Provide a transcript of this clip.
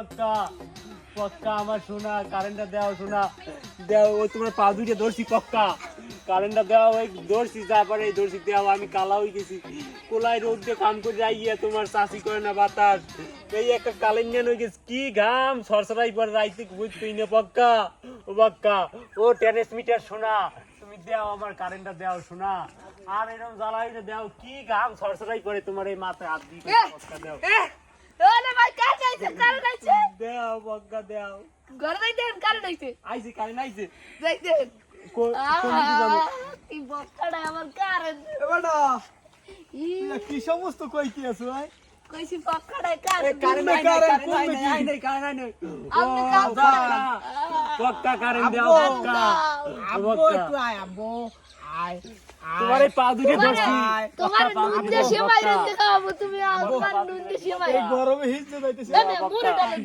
পক্কা পক্কা আমার সোনা কারেন্টটা দাও সোনা দাও ও তোমার পা দুইটা ধরছি পক্কা কারেন্টটা দাও ওই ধরছি তারপরে এই ধরছি দাও আমি কালা হয়ে গেছি কোলাই রোদ দিয়ে কাম করে যাই গিয়া তোমার চাষি করে না বাতাস এই একটা কালেন্যান হয়ে গেছে কি ঘাম সরসরাই পরে রাইতে বুঝতেই না পক্কা ও ট্রান্সমিটার সোনা তুমি দাও আমার কারেন্টটা দাও সোনা আর এরকম জ্বালাই দাও কি ঘাম সরসরাই পরে তোমার এই মাথায় হাত দিয়ে পক্কা দাও ওরে ভাই কার যাইছে দাও পক্কা দাও ঘরে যাইতেন কার যাইছে আইছে কারেন্ট আইছে যাইতেন কোন দিকে যাবো কি বক্কাটা আমার কার এবারে কি সমস্ত কই কি আছে ভাই কইছি বক্কাটা কার কারেন্ট নাই কারেন্ট আপনি কাম পক্কা কারেন্ট দাও পক্কা আব্বু একটু আয় আব্বু আয় তোমার এই পা দুটো ধরছি তোমার নুন দিয়ে সেমাই রাখতে খাওয়াবো তুমি আমার নুন দিয়ে সেমাই এই গরমে হিজতে যাইতেছে মুড়ে ডালেন